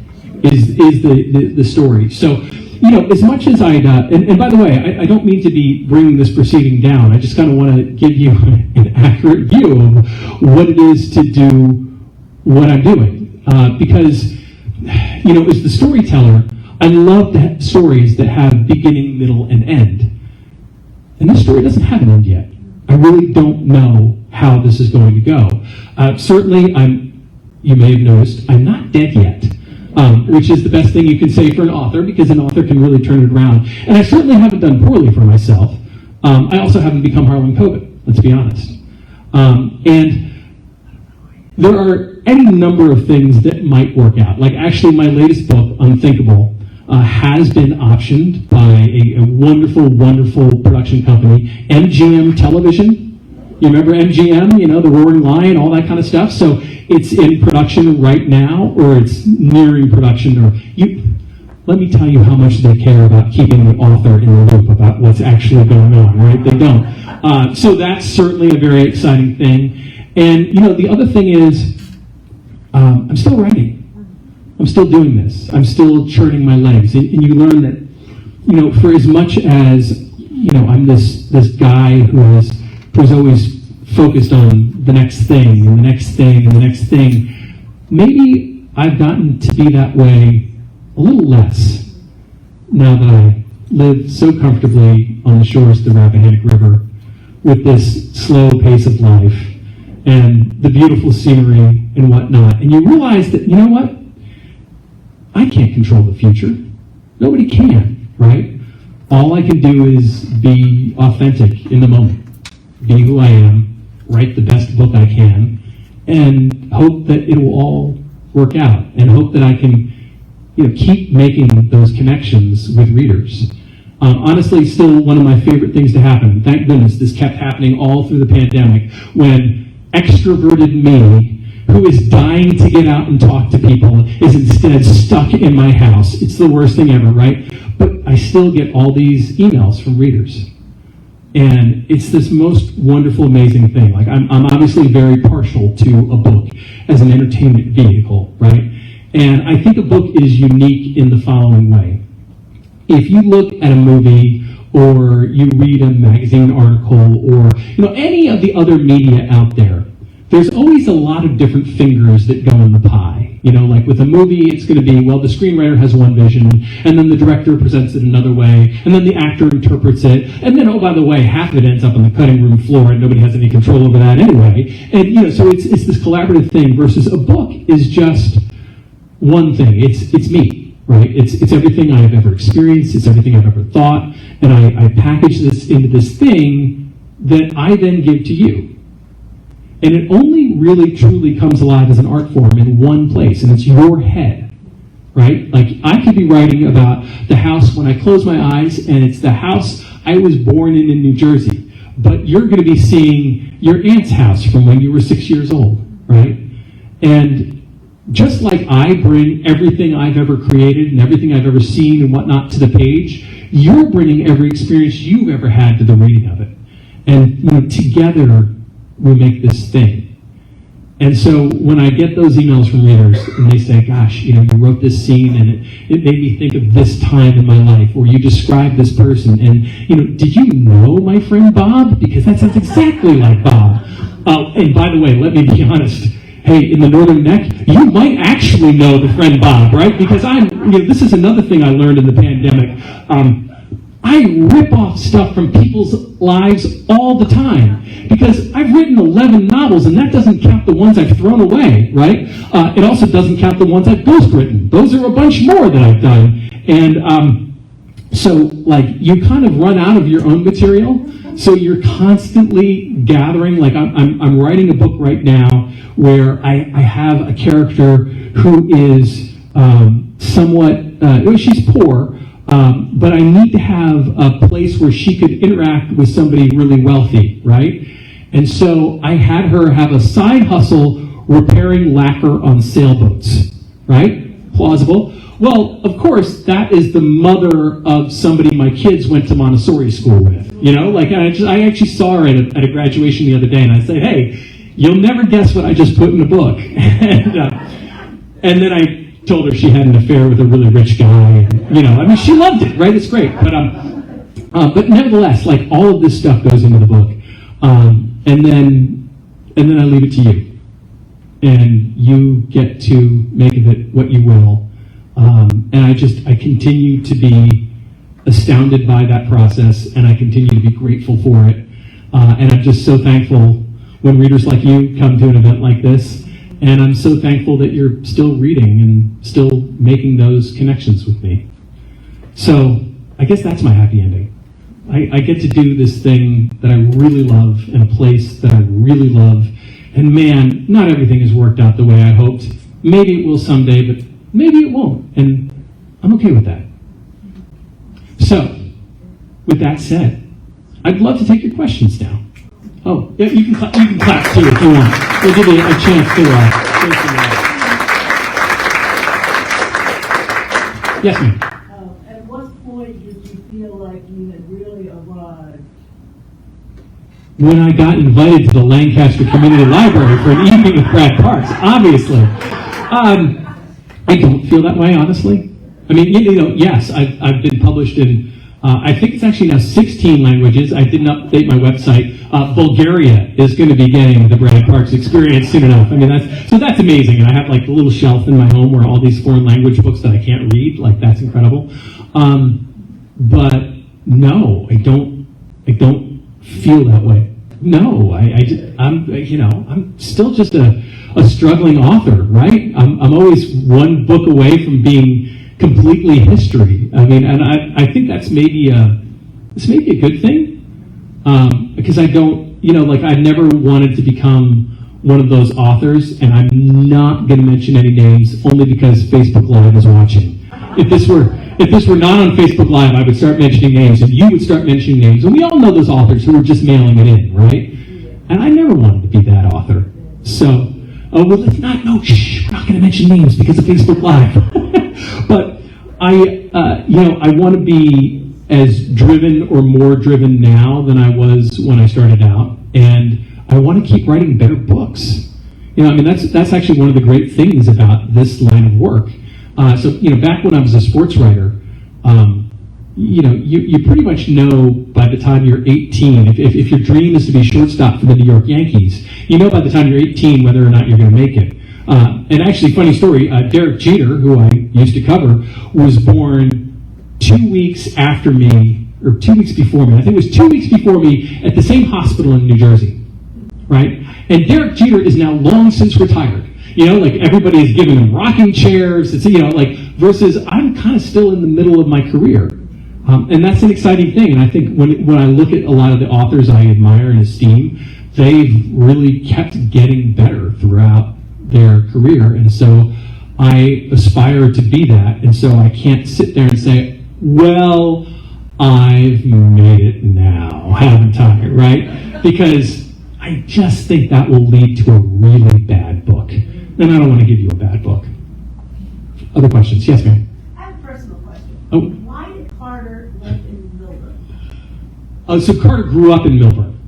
is the story. So, as much as and by the way, I don't mean to be bringing this proceeding down. I just kind of want to give you an accurate view of what it is to do what I'm doing. Because, as the storyteller, I love stories that have beginning, middle, and end. And this story doesn't have an end yet. I really don't know how this is going to go. Certainly, you may have noticed, I'm not dead yet. which is the best thing you can say for an author, because an author can really turn it around. And I certainly haven't done poorly for myself. I also haven't become Harlan Coben, let's be honest. And there are any number of things that might work out. Like actually my latest book, Unthinkable, has been optioned by a wonderful, wonderful production company, MGM Television. You remember MGM, you know, the Roaring Lion, all that kind of stuff? So it's in production right now, or it's nearing production, or let me tell you how much they care about keeping the author in the loop about what's actually going on, right? They don't. So that's certainly a very exciting thing. And, you know, the other thing is, I'm still writing. I'm still doing this. I'm still churning my legs. And you learn that, you know, for as much as, you know, I'm this guy who's always focused on the next thing and the next thing and the next thing, maybe I've gotten to be that way a little less now that I live so comfortably on the shores of the Rappahannock River with this slow pace of life and the beautiful scenery and whatnot. And you realize that, you know what? I can't control the future. Nobody can, right? All I can do is be authentic in the moment, be who I am, write the best book I can, and hope that it will all work out, and hope that I can, you know, keep making those connections with readers. Honestly, still one of my favorite things to happen. Thank goodness this kept happening all through the pandemic, when extroverted me, who is dying to get out and talk to people, is instead stuck in my house. It's the worst thing ever, right? But I still get all these emails from readers. And it's this most wonderful, amazing thing. Like, I'm obviously very partial to a book as an entertainment vehicle, right? And I think a book is unique in the following way. If you look at a movie, or you read a magazine article, or, you know, any of the other media out there, there's always a lot of different fingers that go in the pie. You know, like with a movie, it's going to be, well, the screenwriter has one vision, and then the director presents it another way, and then the actor interprets it, and then, oh, by the way, half of it ends up on the cutting room floor, and nobody has any control over that anyway. And, you know, so it's this collaborative thing, versus a book is just one thing. It's me, right? It's everything I've ever experienced, it's everything I've ever thought, and I package this into this thing that I then give to you. And it only really truly comes alive as an art form in one place, and it's your head, right? Like, I could be writing about the house when I close my eyes, and it's the house I was born in New Jersey. But you're going to be seeing your aunt's house from when you were 6 years old, right? And just like I bring everything I've ever created and everything I've ever seen and whatnot to the page, you're bringing every experience you've ever had to the reading of it. And, you know, together, we make this thing. And so when I get those emails from readers and they say, gosh, you know, you wrote this scene and it made me think of this time in my life, or you described this person, and, you know, did you know my friend Bob? Because that sounds exactly like Bob. And by the way, let me be honest. Hey, in the Northern Neck, you might actually know the friend Bob, right? Because this is another thing I learned in the pandemic. I rip off stuff from people's lives all the time, because I've written 11 novels, and that doesn't count the ones I've thrown away, right? It also doesn't count the ones I've ghostwritten. Those are a bunch more that I've done. And so, like, you kind of run out of your own material, so you're constantly gathering. Like, I'm writing a book right now where I have a character who is somewhat, she's poor, but I need to have a place where she could interact with somebody really wealthy, right? And so I had her have a side hustle repairing lacquer on sailboats, right? Plausible. Well, of course, that is the mother of somebody my kids went to Montessori school with. You know, like I actually saw her at a graduation the other day, and I said, hey, you'll never guess what I just put in a book. And then I told her she had an affair with a really rich guy. And, you know, I mean, she loved it, right? It's great. But nevertheless, like, all of this stuff goes into the book. And then I leave it to you. And you get to make of it what you will. And I continue to be astounded by that process, and I continue to be grateful for it. And I'm just so thankful when readers like you come to an event like this And I'm so thankful that you're still reading and still making those connections with me. So I guess that's my happy ending. I get to do this thing that I really love in a place that I really love. And man, not everything has worked out the way I hoped. Maybe it will someday, but maybe it won't. And I'm okay with that. So, with that said, I'd love to take your questions now. Oh, yeah, you can clap too if you want. We'll give you a chance to Yes, ma'am. At what point did you feel like you had really arrived? When I got invited to the Lancaster Community Library for an evening with Brad Parks, obviously. I don't feel that way, honestly. I mean, yes, I've been published in, I think it's actually now 16 languages. I didn't update my website. Bulgaria is going to be getting the Brad Parks experience soon enough. I mean, that's amazing. And I have like a little shelf in my home where all these foreign language books that I can't read, like that's incredible. But no, I don't feel that way. No, I'm still just a struggling author, right? I'm always one book away from being completely history. I mean, and I think that's maybe a good thing. Because I don't, I never wanted to become one of those authors, and I'm not going to mention any names only because Facebook Live is watching. If this were not on Facebook Live, I would start mentioning names, and you would start mentioning names, and we all know those authors who are just mailing it in, right? And I never wanted to be that author. So, let's not, no, shh, we're not going to mention names because of Facebook Live. But I want to be as driven or more driven now than I was when I started out, and I want to keep writing better books. That's actually one of the great things about this line of work. Back when I was a sports writer, you pretty much know by the time you're 18, if your dream is to be shortstop for the New York Yankees, you know by the time you're 18 whether or not you're going to make it. And actually, funny story, Derek Jeter, who I used to cover, was born 2 weeks after me, or 2 weeks before me. I think it was 2 weeks before me at the same hospital in New Jersey, right? And Derek Jeter is now long since retired. Everybody is giving him rocking chairs. It's, versus I'm kind of still in the middle of my career. And that's an exciting thing. And I think when I look at a lot of the authors I admire and esteem, they've really kept getting better throughout their career. And so I aspire to be that. And so I can't sit there and say, well, I've made it now, haven't I, right? Because I just think that will lead to a really bad book. And I don't want to give you a bad book. Other questions? Yes, ma'am. I have a personal question. Oh. Why did Carter live in Milburn? So Carter grew up in Milburn.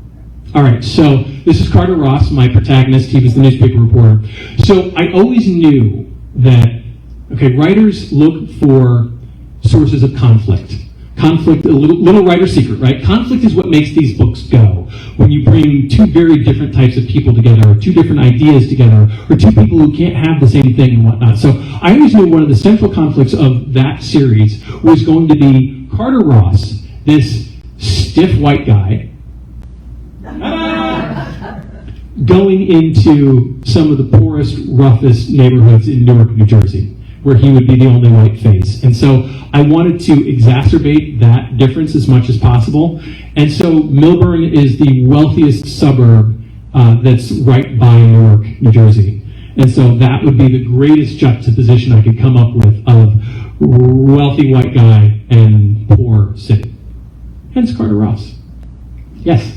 All right, so this is Carter Ross, my protagonist. He was the newspaper reporter. So I always knew that, writers look for sources of conflict. Conflict, a little writer's secret, right? Conflict is what makes these books go. When you bring two very different types of people together, or two different ideas together, or two people who can't have the same thing and whatnot. So I always knew one of the central conflicts of that series was going to be Carter Ross, this stiff white guy, going into some of the poorest, roughest neighborhoods in Newark, New Jersey, where he would be the only white face. And so I wanted to exacerbate that difference as much as possible. And so Milburn is the wealthiest suburb that's right by Newark, New Jersey. And so that would be the greatest juxtaposition I could come up with of wealthy white guy and poor city. Hence Carter Ross. Yes?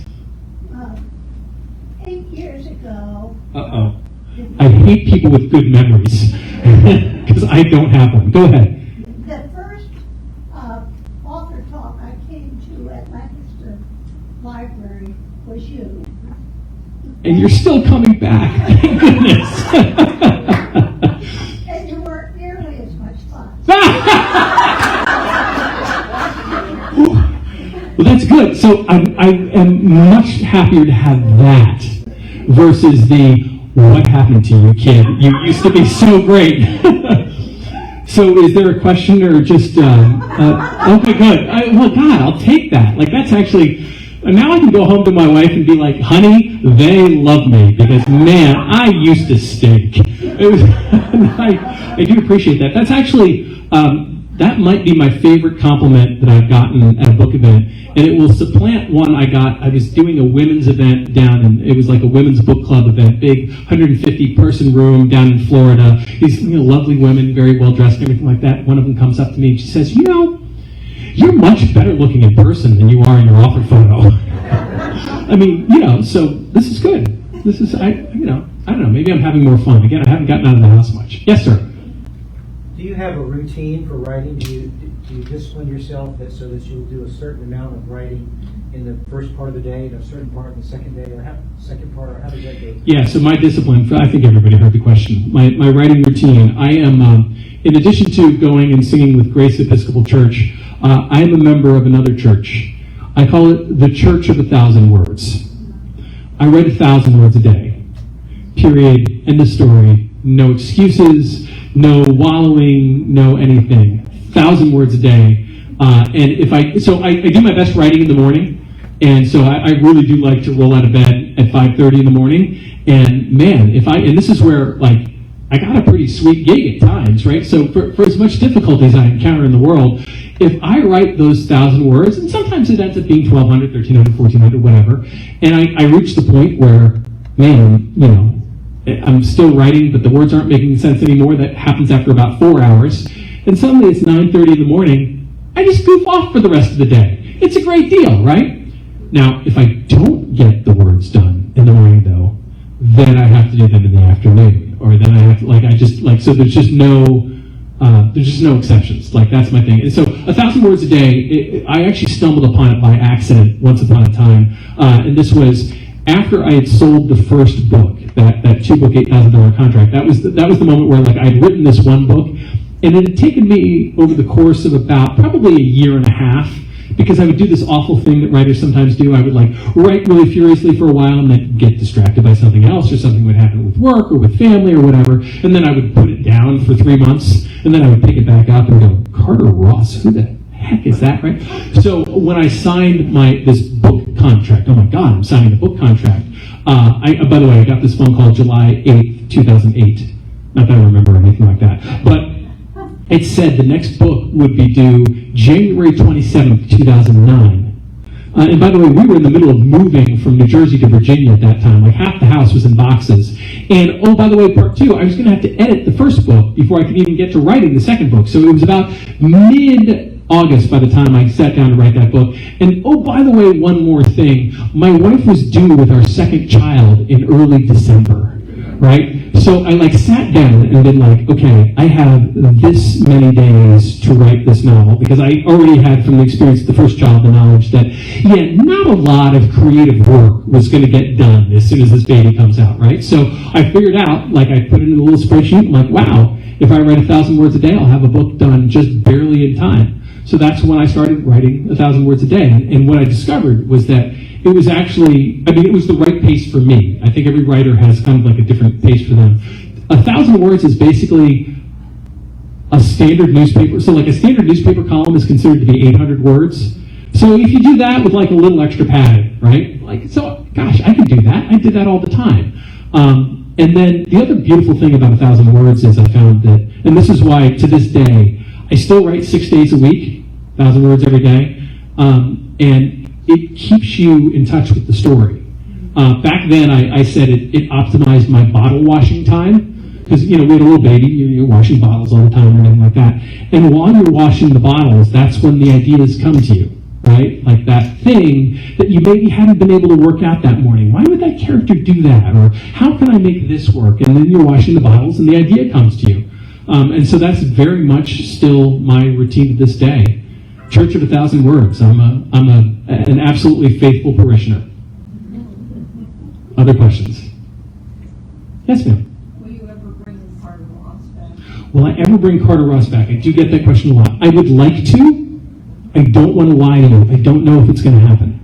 8 years ago. Uh-oh. I hate people with good memories because I don't have one. Go ahead. The first author talk I came to at Lancaster Library was you. And you're still coming back. Thank goodness. And you weren't nearly as much fun. Well, that's good. So I am much happier to have that versus the what happened to you, kid? You used to be so great. So is there a question or just, okay, good. Well, God, I'll take that. Like, that's And now I can go home to my wife and be like, honey, they love me, because man, I used to stink. It was, I do appreciate that. That's actually, that might be my favorite compliment that I've gotten at a book event, and it will supplant one I got. I was doing a women's event down, and it was like a women's book club event, big 150-person room down in Florida. These lovely women, very well dressed and everything like that. One of them comes up to me and she says, you're much better looking in person than you are in your author photo. I mean, so this is good. This is, I don't know, maybe I'm having more fun. Again, I haven't gotten out of the house much. Yes, sir. Do you have a routine for writing? Do you discipline yourself so that you'll do a certain amount of writing in the first part of the day and a certain part in the second day, or how does that go? Yeah, so my discipline, I think everybody heard the question. My writing routine, I am, in addition to going and singing with Grace Episcopal Church, I am a member of another church. I call it the Church of 1,000 Words. I write 1,000 words a day. Period. End of story. No excuses, no wallowing, no anything. 1,000 words a day. And I do my best writing in the morning. And so I really do like to roll out of bed at 5:30 in the morning. And man, and this is where I got a pretty sweet gig at times, right? So for as much difficulty as I encounter in the world, if I write those 1,000 words, and sometimes it ends up being 1,200, 1,300, 1,400, whatever, and I reach the point where, man, I'm still writing, but the words aren't making sense anymore. That happens after about 4 hours. And suddenly it's 9:30 in the morning. I just goof off for the rest of the day. It's a great deal, right? Now, if I don't get the words done in the morning, though, then I have to do them in the afternoon. Or then I have to, so there's just no exceptions. That's my thing. And so 1,000 words a day, I actually stumbled upon it by accident once upon a time. And this was after I had sold the first book, that 2-book, $8,000 contract. That was the moment where I had written this one book, and it had taken me over the course of about probably a year and a half, because I would do this awful thing that writers sometimes do. I would write really furiously for a while and then get distracted by something else, or something would happen with work or with family or whatever, and then I would put it down for 3 months, and then I would pick it back up and go, Carter Ross, who the heck is that, right? So when I signed this book contract, oh my God, I'm signing a book contract. By the way, I got this phone call July 8th, 2008. Not that I remember anything like that, but it said the next book would be due January 27th, 2009. And by the way, we were in the middle of moving from New Jersey to Virginia at that time. Half the house was in boxes. And, oh, by the way, part 2, I was going to have to edit the first book before I could even get to writing the second book. So it was about mid-August by the time I sat down to write that book. And, oh, by the way, one more thing. My wife was due with our second child in early December, right? So I sat down and been okay, I have this many days to write this novel, because I already had, from the experience of the first child, the knowledge that, not a lot of creative work was going to get done as soon as this baby comes out, right? So I figured out, I put it in a little spreadsheet, wow, if I write 1,000 words a day, I'll have a book done just barely in time. So that's when I started writing 1,000 words a day. And what I discovered was that it was actually, it was the right pace for me. I think every writer has kind of a different pace for them. 1,000 words is basically a standard newspaper. So a standard newspaper column is considered to be 800 words. So if you do that with a little extra padding, right? Gosh, I can do that. I did that all the time. And then the other beautiful thing about 1,000 words is I found that, and this is why to this day, I still write 6 days a week, 1,000 words every day. And it keeps you in touch with the story. Back then, I said it optimized my bottle washing time, because, we had a little baby, you're washing bottles all the time and everything like that. And while you're washing the bottles, that's when the ideas come to you, right? That thing that you maybe hadn't been able to work out that morning. Why would that character do that? Or how can I make this work? And then you're washing the bottles and the idea comes to you. And so that's very much still my routine to this day. Church of 1,000 Words. I'm an absolutely faithful parishioner. Other questions? Yes, ma'am. Will you ever bring Carter Ross back? Will I ever bring Carter Ross back? I do get that question a lot. I would like to. I don't want to lie to you. I don't know if it's going to happen.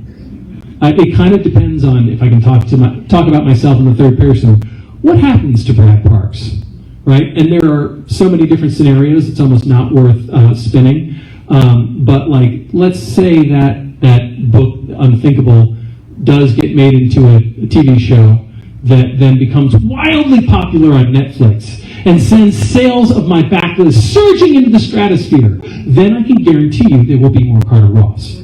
It kind of depends on if I can talk about myself in the third person. What happens to Brad Parks, right? And there are so many different scenarios. It's almost not worth spinning. But let's say that that book Unthinkable does get made into a TV show that then becomes wildly popular on Netflix and sends sales of my backlist surging into the stratosphere, then I can guarantee you there will be more Carter Ross.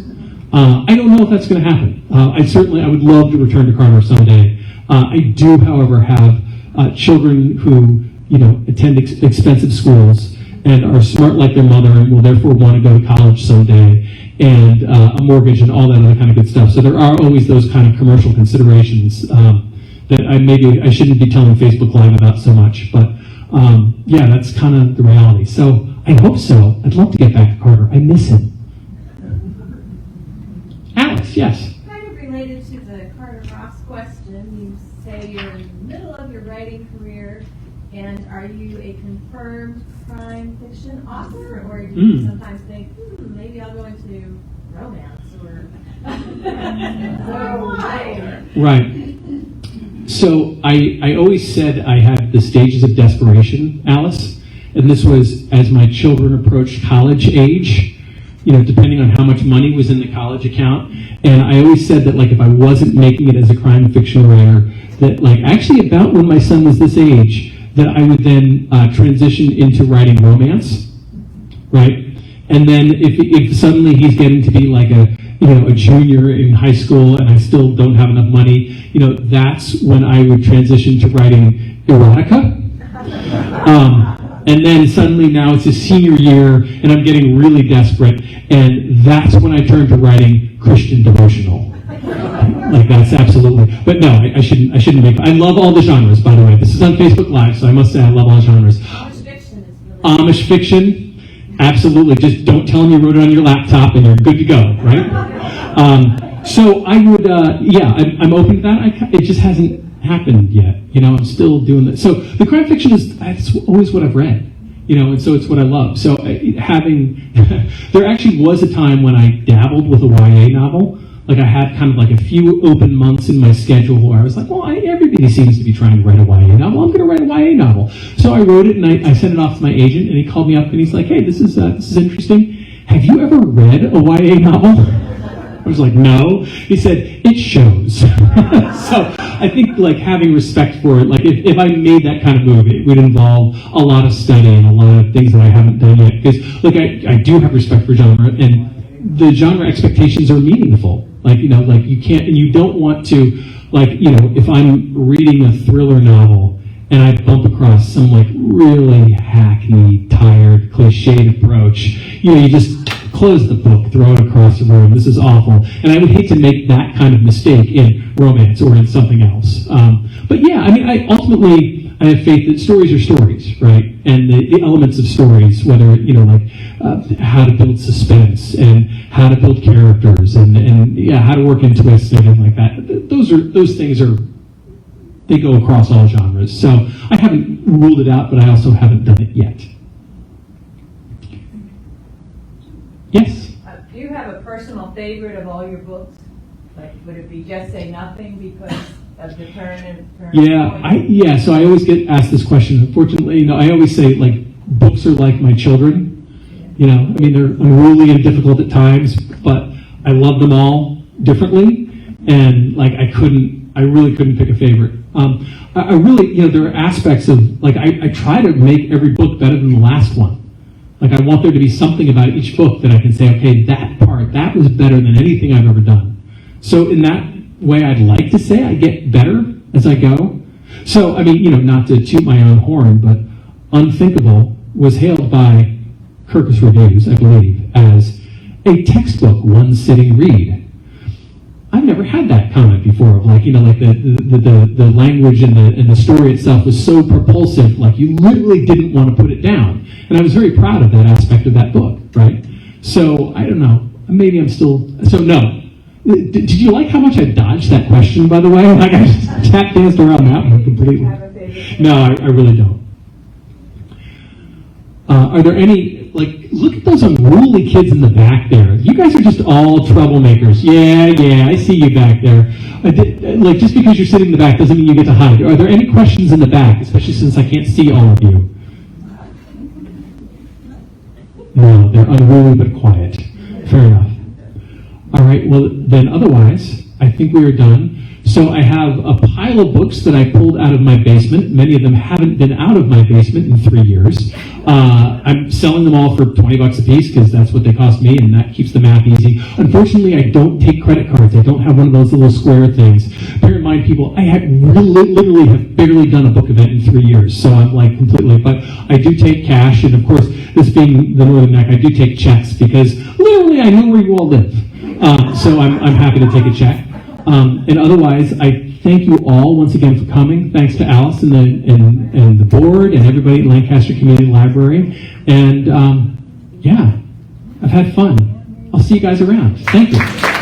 I don't know if that's going to happen. I would love to return to Carter someday. I do, however, have children who, attend expensive schools and are smart like their mother and will therefore want to go to college someday, and a mortgage and all that other kind of good stuff. So there are always those kind of commercial considerations that I shouldn't be telling Facebook Live about so much. But yeah, that's kind of the reality. So I hope so. I'd love to get back to Carter. I miss him. Alex, yes. Kind of related to the Carter Ross question, you say you're in the middle of your writing career, and are you a confirmed crime fiction author, or do you sometimes think, maybe I'll go into romance, or why? Right. So I always said I had the stages of desperation, Alice, and this was as my children approached college age, depending on how much money was in the college account. And I always said that, if I wasn't making it as a crime fiction writer, that, actually about when my son was this age, that I would then transition into writing romance, right? And then if suddenly he's getting to be a junior in high school and I still don't have enough money, that's when I would transition to writing erotica. And then suddenly now it's his senior year and I'm getting really desperate, and that's when I turn to writing Christian devotional. That's absolutely. But no, I shouldn't make. I love all the genres, by the way. This is on Facebook Live, so I must say I love all genres. Amish fiction is really Amish fiction, absolutely. Just don't tell them you wrote it on your laptop and you're good to go, right? So I would, I'm open to that. It just hasn't happened yet. I'm still doing that. So the crime fiction that's always what I've read, and so it's what I love. So there actually was a time when I dabbled with a YA novel. I had kind of a few open months in my schedule where I was like, well, everybody seems to be trying to write a YA novel. I'm going to write a YA novel. So I wrote it and I sent it off to my agent, and he called me up and he's like, hey, this is interesting. Have you ever read a YA novel? I was like, no. He said, it shows. So I think having respect for it, if I made that kind of move, it would involve a lot of study and a lot of things that I haven't done yet. Because I do have respect for genre, and the genre expectations are meaningful. You can't, and you don't want to, if I'm reading a thriller novel and I bump across some really hackneyed, tired, cliched approach, you just close the book, throw it across the room. This is awful. And I would hate to make that kind of mistake in romance or in something else. But yeah, I ultimately have faith that stories are stories, right? And the elements of stories, whether, how to build suspense and how to build characters and how to work in twists and everything like that. Those things they go across all genres. So I haven't ruled it out, but I also haven't done it yet. Yes? Do you have a personal favorite of all your books? Would it be Just Say Nothing because of the turn and turn? Yeah, so I always get asked this question. Unfortunately, I always say, books are like my children. They're unruly and difficult at times, but I love them all differently. And, I really couldn't pick a favorite. I really, there are aspects of, I try to make every book better than the last one. I want there to be something about each book that I can say, okay, that was better than anything I've ever done. So in that way, I'd like to say I get better as I go. So, not to toot my own horn, but Unthinkable was hailed by Kirkus Reviews, I believe, as a textbook one sitting read. I've never had that comment before of the language and the story itself was so propulsive, you literally didn't want to put it down. And I was very proud of that aspect of that book, right? So, I don't know. Maybe I'm still... So, no. Did you like how much I dodged that question, by the way? I just tap danced around that one completely. No, I really don't. Are there any, look at those unruly kids in the back there. You guys are just all troublemakers. Yeah, I see you back there. Just because you're sitting in the back doesn't mean you get to hide. Are there any questions in the back, especially since I can't see all of you? No, they're unruly but quiet. Fair enough. All right, right, well, then otherwise, I think we are done. So I have a pile of books that I pulled out of my basement. Many of them haven't been out of my basement in 3 years. I'm selling them all for $20 a piece because that's what they cost me, and that keeps the math easy. Unfortunately, I don't take credit cards. I don't have one of those little square things. Bear in mind, people, I literally have barely done a book event in 3 years, so I'm like completely, but I do take cash, and of course, this being the Northern Neck, I do take checks because literally I know where you all live. So I'm happy to take a check. And otherwise, I thank you all once again for coming. Thanks to Alice and the board and everybody at Lancaster Community Library. And yeah, I've had fun. I'll see you guys around. Thank you.